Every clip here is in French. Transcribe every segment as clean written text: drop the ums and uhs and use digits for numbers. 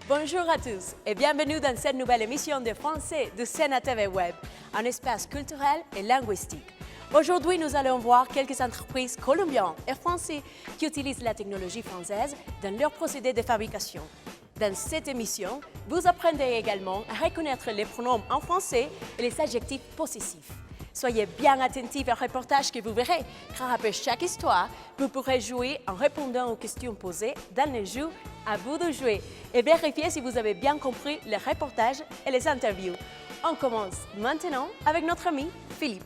Bonjour à tous et bienvenue dans cette nouvelle émission de français de Sena TV Web, un espace culturel et linguistique. Aujourd'hui, nous allons voir quelques entreprises colombiennes et françaises qui utilisent la technologie française dans leurs procédés de fabrication. Dans cette émission, vous apprendrez également à reconnaître les pronoms en français et les adjectifs possessifs. Soyez bien attentifs au reportage que vous verrez, car après chaque histoire, vous pourrez jouer en répondant aux questions posées dans le jeu. À vous de jouer et vérifier si vous avez bien compris les reportages et les interviews. On commence maintenant avec notre ami Philippe.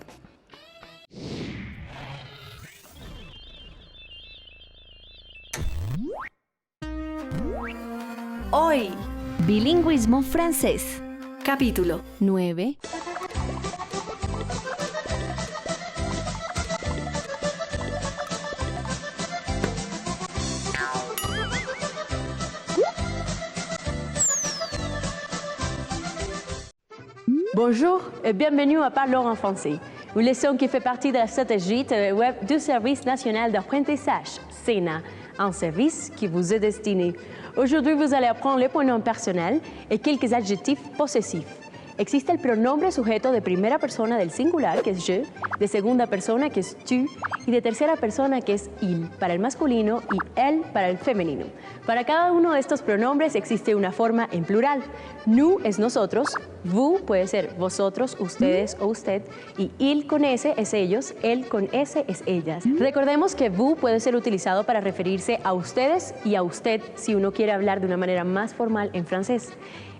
Hoy, bilingüismo francés. Capítulo 9. Bonjour et bienvenue à Parlons en français, une leçon qui fait partie de la stratégie web du Service national d'apprentissage, SENA, un service qui vous est destiné. Aujourd'hui, vous allez apprendre les pronoms personnels et quelques adjectifs possessifs. Existe el pronombre sujeto de primera persona del singular, que es je, de segunda persona, que es tu, y de tercera persona, que es il, para el masculino, y él para el femenino. Para cada uno de estos pronombres existe una forma en plural. Nous es nosotros, vous puede ser vosotros, ustedes o usted, y il con S es ellos, él con S es ellas. Recordemos que vous puede ser utilizado para referirse a ustedes y a usted si uno quiere hablar de una manera más formal en francés.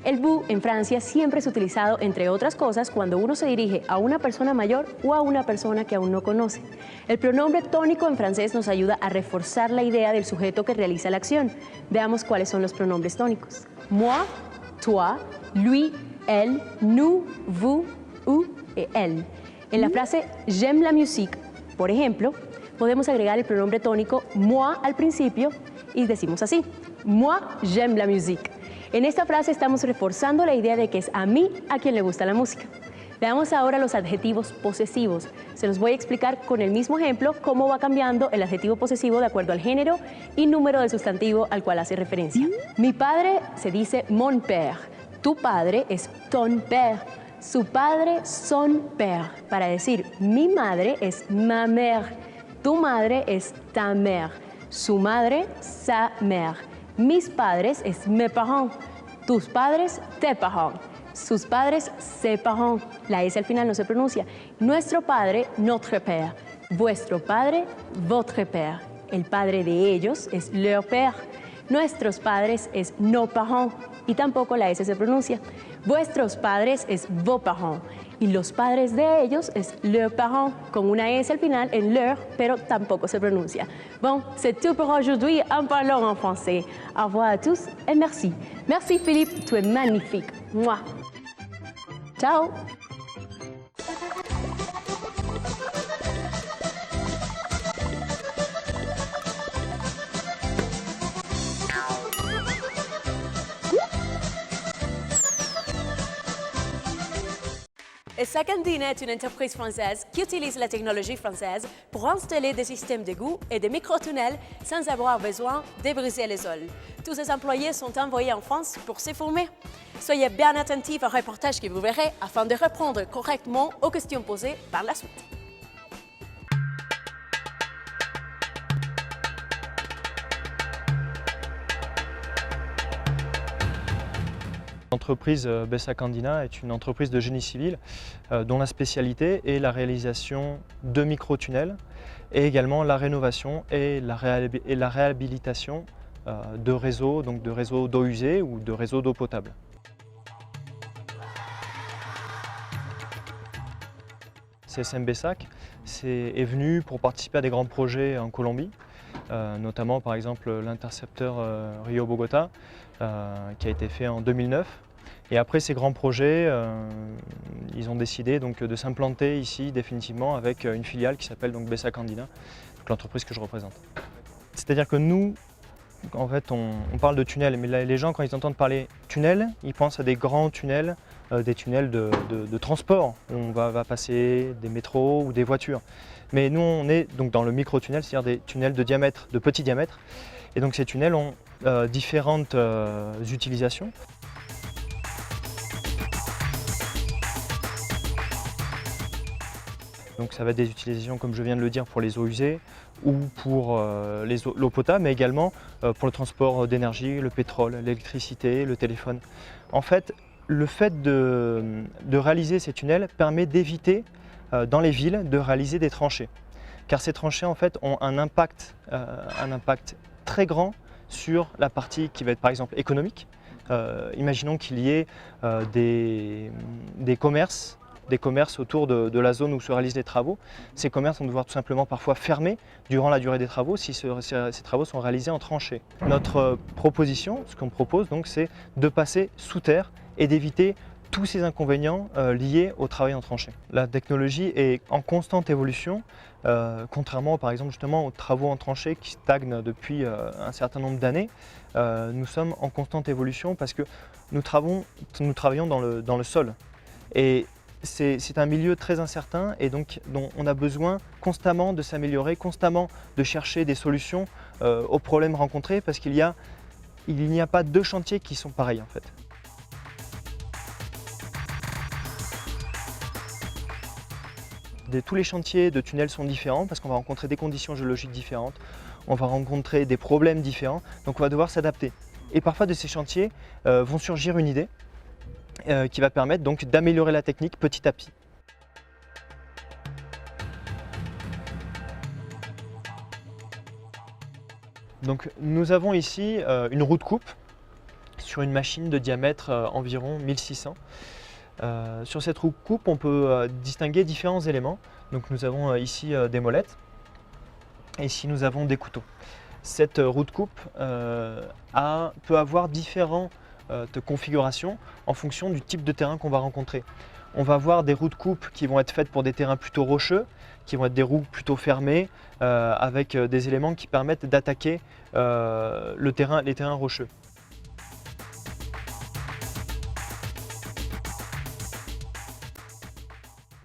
El vous en Francia siempre es utilizado, entre otras cosas, cuando uno se dirige a una persona mayor o a una persona que aún no conoce. El pronombre tónico en francés nos ayuda a reforzar la idea del sujeto que realiza la acción. Veamos cuáles son los pronombres tónicos. Moi, toi, lui, elle, nous, vous, eux et elle. En la frase j'aime la musique, por ejemplo, podemos agregar el pronombre tónico moi al principio y decimos así: moi, j'aime la musique. En esta frase estamos reforzando la idea de que es a mí a quien le gusta la música. Veamos ahora los adjetivos posesivos. Se los voy a explicar con el mismo ejemplo cómo va cambiando el adjetivo posesivo de acuerdo al género y número del sustantivo al cual hace referencia. Mi padre se dice mon père. Tu padre es ton père. Su padre, son père. Para decir mi madre es ma mère. Tu madre es ta mère. Su madre, sa mère. Mis padres es mes parents. Tus padres, tes parents. Sus padres, ses parents. La S al final no se pronuncia. Nuestro padre, notre père. Vuestro padre, votre père. El padre de ellos es leur père. Nuestros padres es nos parents. Y tampoco la S se pronuncia. Vuestros padres es vos parents. Y los padres de ellos es leurs parents, con una S al final en leur, pero tampoco se pronuncia. Bon, c'est tout pour aujourd'hui en parlant en français. Au revoir à tous et merci. Merci Philippe, tu es magnifique. Moi. Ciao. Sakandina est une entreprise française qui utilise la technologie française pour installer des systèmes d'égout et des microtunnels sans avoir besoin de briser les sols. Tous ces employés sont envoyés en France pour se former. Soyez bien attentifs au reportage que vous verrez afin de répondre correctement aux questions posées par la suite. L'entreprise Sakandina est une entreprise de génie civil dont la spécialité est la réalisation de microtunnels et également la rénovation et la réhabilitation de réseaux, donc de réseaux d'eau usée ou de réseaux d'eau potable. CSM BESAC est venu pour participer à des grands projets en Colombie, notamment par exemple l'intercepteur Rio-Bogota qui a été fait en 2009. Et après ces grands projets, ils ont décidé donc, de s'implanter ici définitivement avec une filiale qui s'appelle Sakandina, l'entreprise que je représente. C'est-à-dire que nous, en fait, on parle de tunnels, mais les gens quand ils entendent parler tunnels, ils pensent à des grands tunnels, des tunnels de transport, où on va passer des métros ou des voitures. Mais nous, on est donc dans le micro-tunnel, c'est-à-dire des tunnels de diamètre, de petit diamètre. Et donc ces tunnels ont différentes utilisations. Donc ça va être des utilisations, comme je viens de le dire, pour les eaux usées ou pour l'eau potable, mais également pour le transport d'énergie, le pétrole, l'électricité, le téléphone. En fait, le fait de réaliser ces tunnels permet d'éviter dans les villes de réaliser des tranchées. Car ces tranchées en fait, ont un impact très grand sur la partie qui va être par exemple économique. Imaginons qu'il y ait des commerces autour de la zone où se réalisent les travaux. Ces commerces vont devoir tout simplement parfois fermer durant la durée des travaux si ces travaux sont réalisés en tranchées. Notre proposition, ce qu'on propose donc, c'est de passer sous terre et d'éviter tous ces inconvénients liés au travail en tranchée. La technologie est en constante évolution, contrairement par exemple justement aux travaux en tranchée qui stagnent depuis un certain nombre d'années. Nous sommes en constante évolution parce que nous travaillons dans le sol. Et c'est un milieu très incertain et donc dont on a besoin constamment de s'améliorer, constamment de chercher des solutions aux problèmes rencontrés parce qu'il n'y a pas deux chantiers qui sont pareils en fait. Tous les chantiers de tunnels sont différents parce qu'on va rencontrer des conditions géologiques différentes, on va rencontrer des problèmes différents, donc on va devoir s'adapter. Et parfois de ces chantiers vont surgir une idée qui va permettre donc d'améliorer la technique petit à petit. Donc nous avons ici une roue de coupe sur une machine de diamètre environ 1600. Sur cette roue de coupe, on peut distinguer différents éléments. Donc nous avons ici des molettes et ici nous avons des couteaux. Cette roue de coupe peut avoir différentes configurations en fonction du type de terrain qu'on va rencontrer. On va avoir des roues de coupe qui vont être faites pour des terrains plutôt rocheux, qui vont être des roues plutôt fermées, avec des éléments qui permettent d'attaquer les terrains rocheux.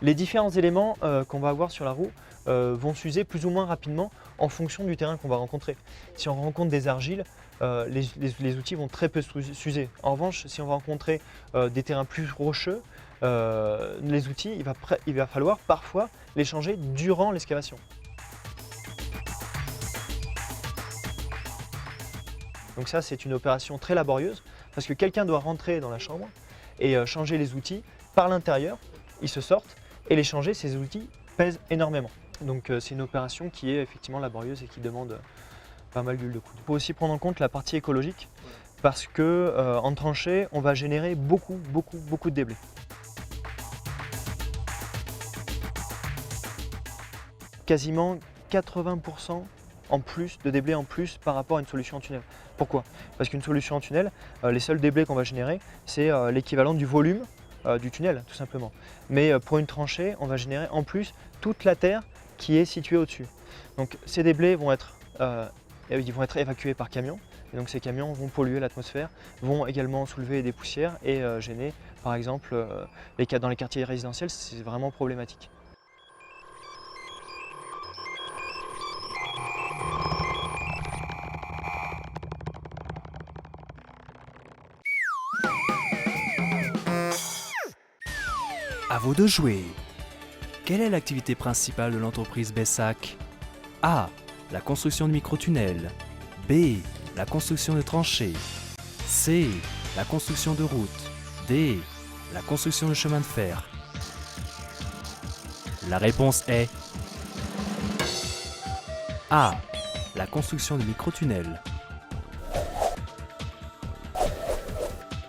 Les différents éléments qu'on va avoir sur la roue vont s'user plus ou moins rapidement en fonction du terrain qu'on va rencontrer. Si on rencontre des argiles, les outils vont très peu s'user. En revanche, si on va rencontrer des terrains plus rocheux, les outils, il va falloir parfois les changer durant l'excavation. Donc ça, c'est une opération très laborieuse parce que quelqu'un doit rentrer dans la chambre et changer les outils par l'intérieur, ils se sortent et les changer, ces outils pèsent énormément. Donc c'est une opération qui est effectivement laborieuse et qui demande pas mal d'huile de coude. Il faut aussi prendre en compte la partie écologique parce que en tranchée, on va générer beaucoup de déblais. Quasiment 80% en plus de déblais en plus par rapport à une solution en tunnel. Pourquoi? Parce qu'une solution en tunnel, les seuls déblais qu'on va générer, c'est l'équivalent du volume du tunnel, tout simplement. Mais pour une tranchée, on va générer en plus toute la terre qui est située au-dessus. Donc ces déblais vont être évacués par camion. Et donc ces camions vont polluer l'atmosphère, vont également soulever des poussières et gêner, par exemple, dans les quartiers résidentiels, c'est vraiment problématique. À vous de jouer. Quelle est l'activité principale de l'entreprise Bessac? A. La construction de microtunnels. B. La construction de tranchées. C. La construction de routes. D. La construction de chemins de fer. La réponse est A. La construction de microtunnels.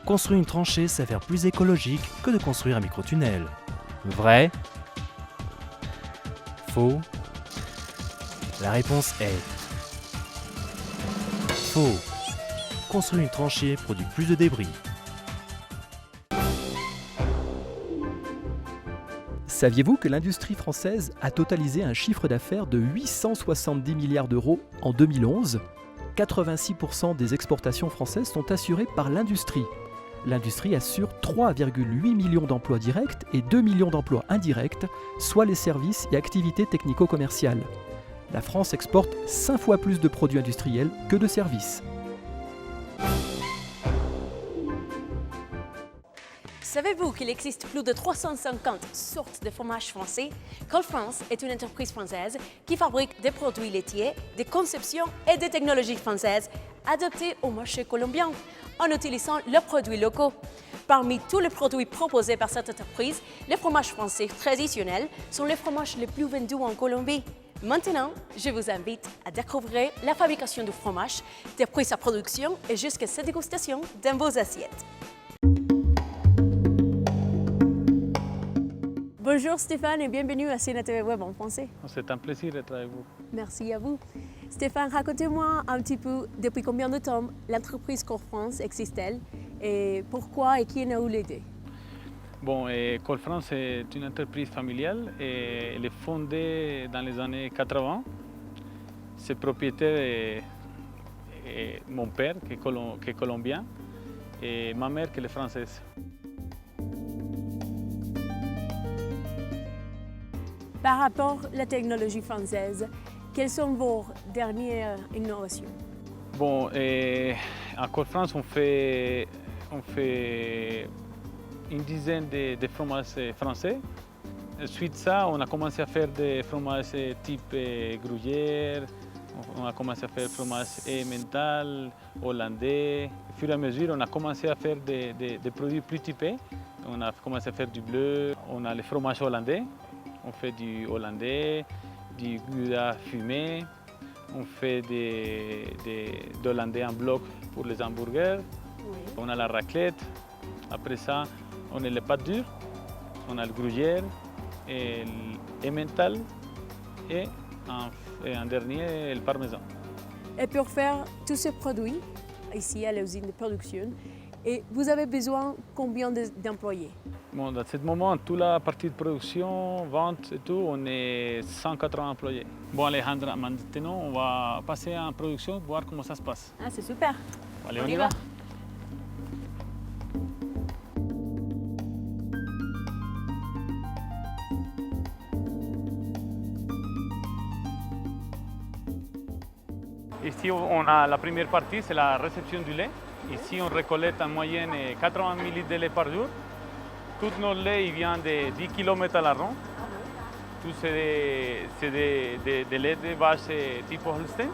Construire une tranchée s'avère plus écologique que de construire un microtunnel. Vrai? Faux? La réponse est faux. Construire une tranchée produit plus de débris. Saviez-vous que l'industrie française a totalisé un chiffre d'affaires de 870 milliards d'euros en 2011 ? 86% des exportations françaises sont assurées par l'industrie. L'industrie assure 3,8 millions d'emplois directs et 2 millions d'emplois indirects, soit les services et activités technico-commerciales. La France exporte 5 fois plus de produits industriels que de services. Savez-vous qu'il existe plus de 350 sortes de fromages français? Cole France est une entreprise française qui fabrique des produits laitiers, des conceptions et des technologies françaises adaptées au marché colombien en utilisant leurs produits locaux. Parmi tous les produits proposés par cette entreprise, les fromages français traditionnels sont les fromages les plus vendus en Colombie. Maintenant, je vous invite à découvrir la fabrication du fromage, depuis sa production et jusqu'à sa dégustation dans vos assiettes. Bonjour Stéphane et bienvenue à Séna TV Web en français. C'est un plaisir d'être avec vous. Merci à vous. Stéphane, racontez-moi un petit peu depuis combien de temps l'entreprise Cole France existe-t-elle et pourquoi et qui en a eu l'idée? Bon, Cole France est une entreprise familiale et elle est fondée dans les années 80. Ses propriétaires est mon père qui est colombien et ma mère qui est française. Par rapport à la technologie française, quelles sont vos dernières innovations? Bon, à Cole France, on fait une dizaine de fromages français. Suite à ça, on a commencé à faire des fromages type gruyère, on a commencé à faire fromage emmental, hollandais. Au fur et à mesure, on a commencé à faire des produits plus typés. On a commencé à faire du bleu, on a le fromage hollandais. On fait du hollandais, du gouda fumé, on fait de hollandais en bloc pour les hamburgers, oui. On a la raclette, après ça on a les pâtes dures, on a le gruyère et l'emmental et en dernier le parmesan. Et pour faire tous ces produits ici à l'usine de production, et vous avez besoin combien d'employés? Bon, dans ce moment, toute la partie de production, vente et tout, on est 180 employés. Bon, Alejandra, maintenant, on va passer en production, voir comment ça se passe. Ah, c'est super. Allez, on y va. Ici, on a la première partie, c'est la réception du lait. Ici, on récolte en moyenne 80 ml de lait par jour. Tout notre lait il vient de 10 km à la ronde. Tout c'est des laits de vache type Holstein.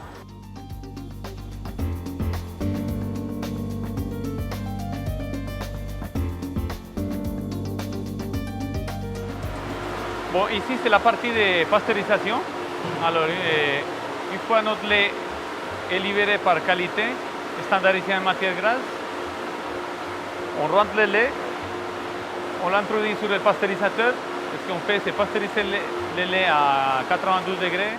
Bon, ici c'est la partie de pasteurisation. Alors, une fois notre lait est libéré par qualité, standardisé en matière grasse, on rentre le lait. On l'introduit sur le pasteurisateur. Ce qu'on fait, c'est pasteuriser le lait à 92 degrés.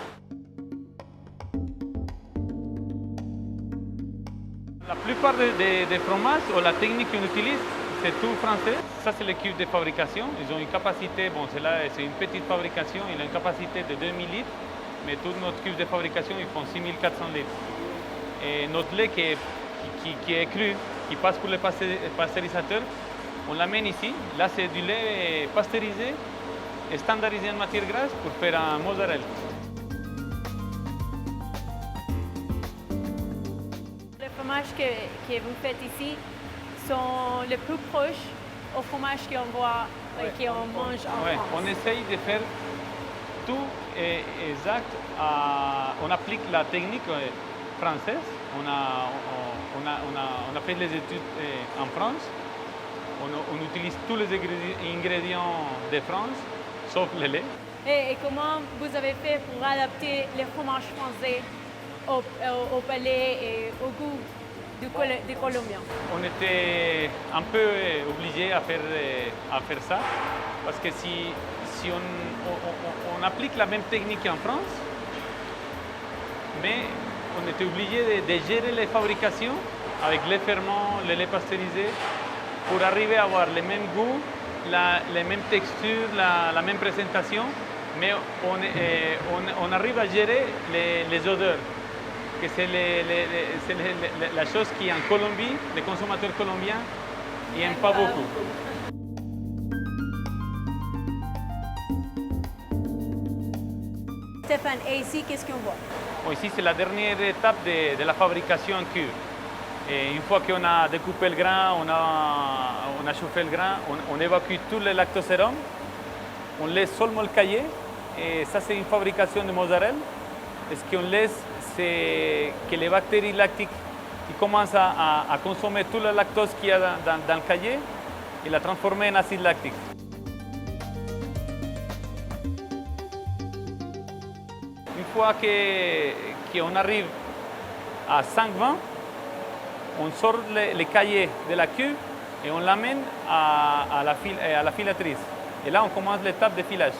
La plupart des fromages ou la technique qu'on utilise, c'est tout français. Ça, c'est le cube de fabrication. Ils ont une capacité, bon, c'est une petite fabrication, ils ont une capacité de 2000 litres, mais tout notre cube de fabrication, ils font 6400 litres. Et notre lait qui est cru, qui passe pour le pasteurisateur, on l'amène ici. Là, c'est du lait pasteurisé et standardisé en matière grasse pour faire un mozzarella. Les fromages que vous faites ici sont les plus proches aux fromages qu'on voit et qu'on mange en France. On essaye de faire tout exact. On applique la technique française. On a fait les études en France. On utilise tous les ingrédients de France, sauf le lait. Et comment vous avez fait pour adapter les fromages français au palais et au goût des Colombiens? On était un peu obligé à faire ça, parce que si on applique la même technique en France, mais on était obligé de gérer les fabrications avec les ferments, le lait pasteurisé, pour arriver à avoir le même goût, les mêmes textures, la même présentation, mais on arrive à gérer les odeurs. Que c'est la chose qui en Colombie, les consommateurs colombiens n'aiment pas beaucoup. Stéphane, et ici, qu'est-ce qu'on voit? Bon, ici, c'est la dernière étape de la fabrication en cure. Et une fois qu'on a découpé le grain, on a chauffé le grain, on évacue tout le lactosérum, on laisse seulement le caillé. Et ça, c'est une fabrication de mozzarella. Et ce qu'on laisse, c'est que les bactéries lactiques qui commencent à consommer tout le lactose qu'il y a dans le caillé et la transformer en acide lactique. Une fois qu'on arrive à 5,20, on sort les cahiers de la queue et on l'amène à la filatrice. Et là, on commence l'étape de filage.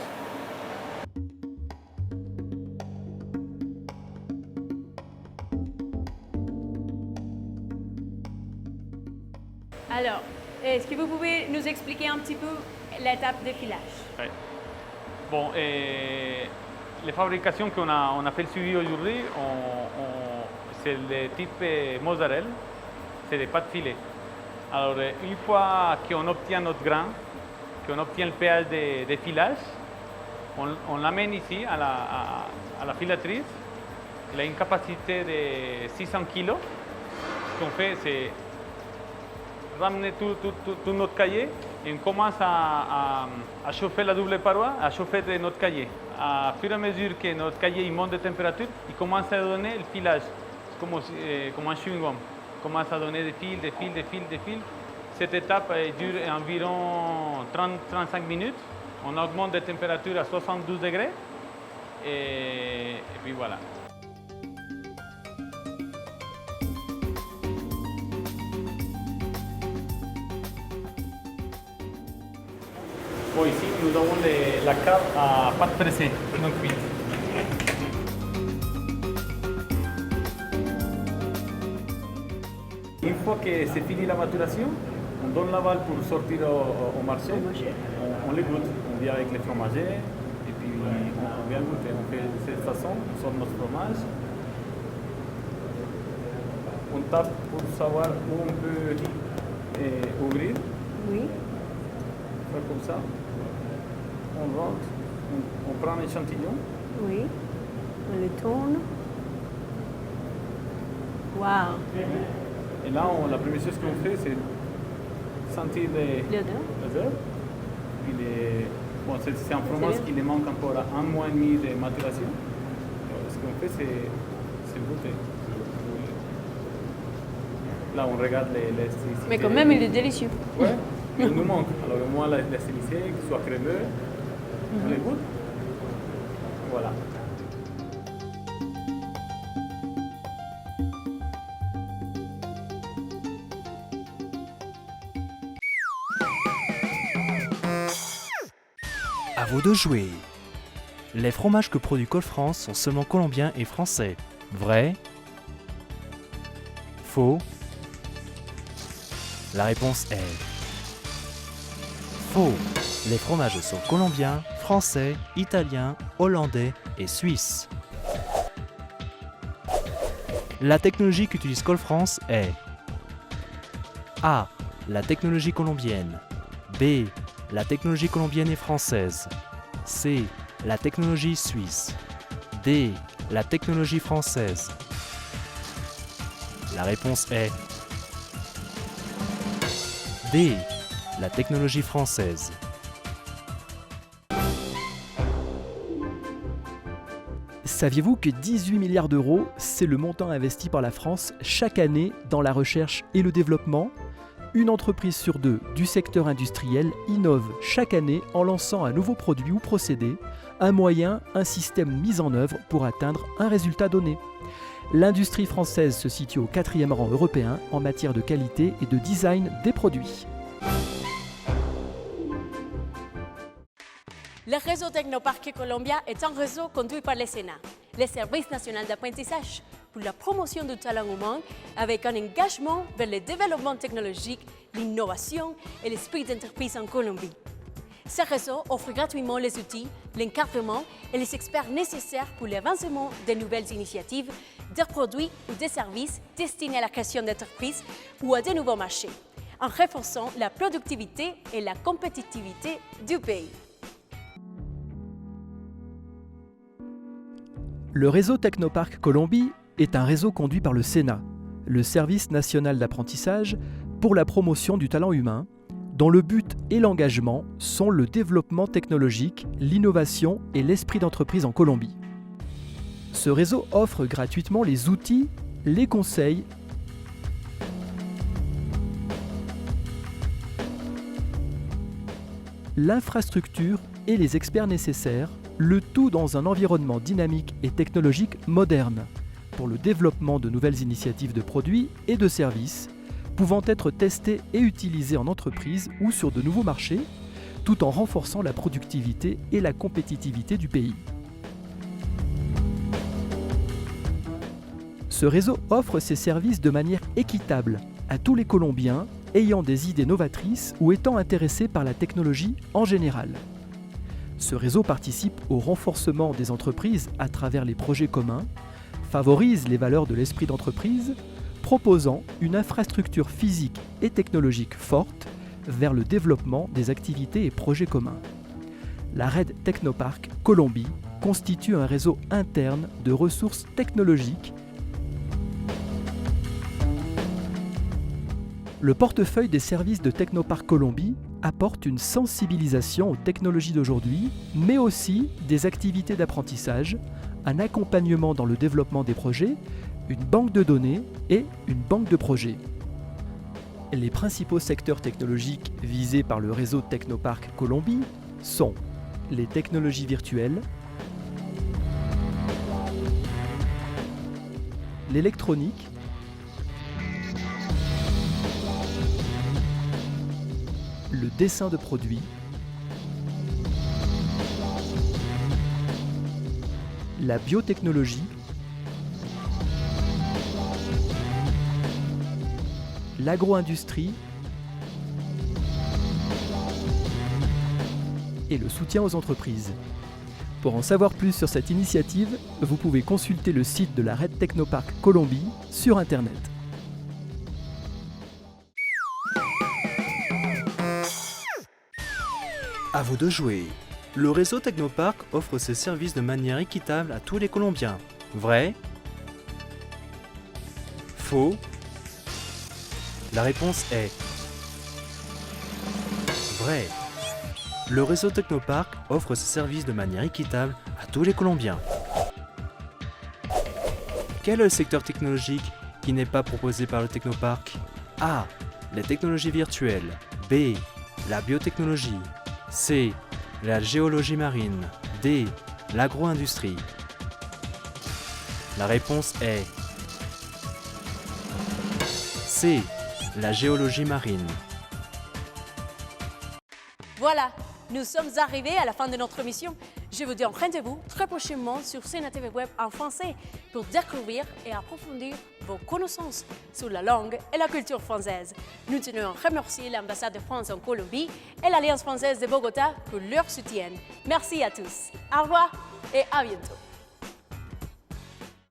Alors, est-ce que vous pouvez nous expliquer un petit peu l'étape de filage? Ouais. Bon, les fabrications qu'on a fait le suivi aujourd'hui, c'est le type mozzarella, c'est des pâtes filées. Alors, une fois qu'on obtient notre grain, qu'on obtient le pH de filage, on l'amène ici à la filatrice. Elle a une capacité de 600 kg. Ce qu'on fait, c'est ramener tout notre cahier et on commence à chauffer la double paroi, à chauffer notre cahier. À fur et à mesure que notre cahier monte de température, il commence à donner le filage, comme un chewing-gum. Il commence à donner des fils, des fils, des fils, des fils. Cette étape dure environ 30-35 minutes. On augmente de température à 72 degrés et puis voilà. Bon, ici, nous avons la cave à pâte pressée, non cuite. Une fois que c'est fini la maturation, on donne l'aval pour sortir au marché. On les goûte, on vient avec les fromagers et puis on vient goûter. On fait de cette façon, on sort notre fromage. On tape pour savoir où on peut ouvrir. Oui. Faire comme ça. On rentre, on prend l'échantillon. Oui. On le tourne. Wow. Et là, la première chose qu'on fait, c'est sentir l'odeur. Bon, c'est un fromage qui lui manque encore à 1 mois et demi de maturation. Ce qu'on fait, c'est goûter. Là, on regarde l'élasticité. Mais quand même, il est délicieux. Oui, il nous manque. Alors, moi, l'élasticité, qu'il soit crémeux, on les goûte. Voilà. À vous de jouer. Les fromages que produit Colfrance sont seulement colombiens et français. Vrai? Faux? La réponse est faux. Les fromages sont colombiens, français, italiens, hollandais et suisses. La technologie qu'utilise Colfrance est A. La technologie colombienne. B. La technologie colombienne et française. C. La technologie suisse. D. La technologie française. La réponse est D. La technologie française. Saviez-vous que 18 milliards d'euros, c'est le montant investi par la France chaque année dans la recherche et le développement ? Une entreprise sur deux du secteur industriel innove chaque année en lançant un nouveau produit ou procédé, un moyen, un système mis en œuvre pour atteindre un résultat donné. L'industrie française se situe au 4e rang européen en matière de qualité et de design des produits. Le réseau Technoparc Colombia est un réseau conduit par le Sénat, le Service national d'apprentissage, pour la promotion du talent humain avec un engagement vers le développement technologique, l'innovation et l'esprit d'entreprise en Colombie. Ce réseau offre gratuitement les outils, l'encadrement et les experts nécessaires pour l'avancement de nouvelles initiatives, de produits ou de services destinés à la création d'entreprises ou à de nouveaux marchés, en renforçant la productivité et la compétitivité du pays. Le réseau Technoparc Colombie est un réseau conduit par le Sénat. le Service national d'apprentissage pour la promotion du talent humain, dont le but et l'engagement sont le développement technologique, l'innovation et l'esprit d'entreprise en Colombie. Ce réseau offre gratuitement les outils, les conseils, l'infrastructure et les experts nécessaires, le tout dans un environnement dynamique et technologique moderne, pour le développement de nouvelles initiatives de produits et de services, pouvant être testées et utilisées en entreprise ou sur de nouveaux marchés, tout en renforçant la productivité et la compétitivité du pays. Ce réseau offre ses services de manière équitable à tous les Colombiens ayant des idées novatrices ou étant intéressés par la technologie en général. Ce réseau participe au renforcement des entreprises à travers les projets communs, favorise les valeurs de l'esprit d'entreprise, proposant une infrastructure physique et technologique forte vers le développement des activités et projets communs. La RED Technopark Colombie constitue un réseau interne de ressources technologiques. Le portefeuille des services de Technopark Colombie apporte une sensibilisation aux technologies d'aujourd'hui, mais aussi des activités d'apprentissage, un accompagnement dans le développement des projets, une banque de données et une banque de projets. Les principaux secteurs technologiques visés par le réseau Technopark Colombie sont les technologies virtuelles, l'électronique, le dessin de produits, la biotechnologie, l'agro-industrie et le soutien aux entreprises. Pour en savoir plus sur cette initiative, vous pouvez consulter le site de la RED Technopark Colombie sur Internet. À vous de jouer. Le réseau Technopark offre ses services de manière équitable à tous les Colombiens. Vrai? Faux? La réponse est vrai. Le réseau Technopark offre ses services de manière équitable à tous les Colombiens. Quel est le secteur technologique qui n'est pas proposé par le Technopark? A. Les technologies virtuelles. B. La biotechnologie. C. La géologie marine. D. L'agro-industrie. La réponse est C. La géologie marine. Voilà, nous sommes arrivés à la fin de notre mission. Je vous dis rendez-vous très prochainement sur Sena TV Web en français pour découvrir et approfondir vos connaissances sur la langue et la culture française. Nous tenons à remercier l'ambassade de France en Colombie et l'Alliance française de Bogota pour leur soutien. Merci à tous. Au revoir et à bientôt.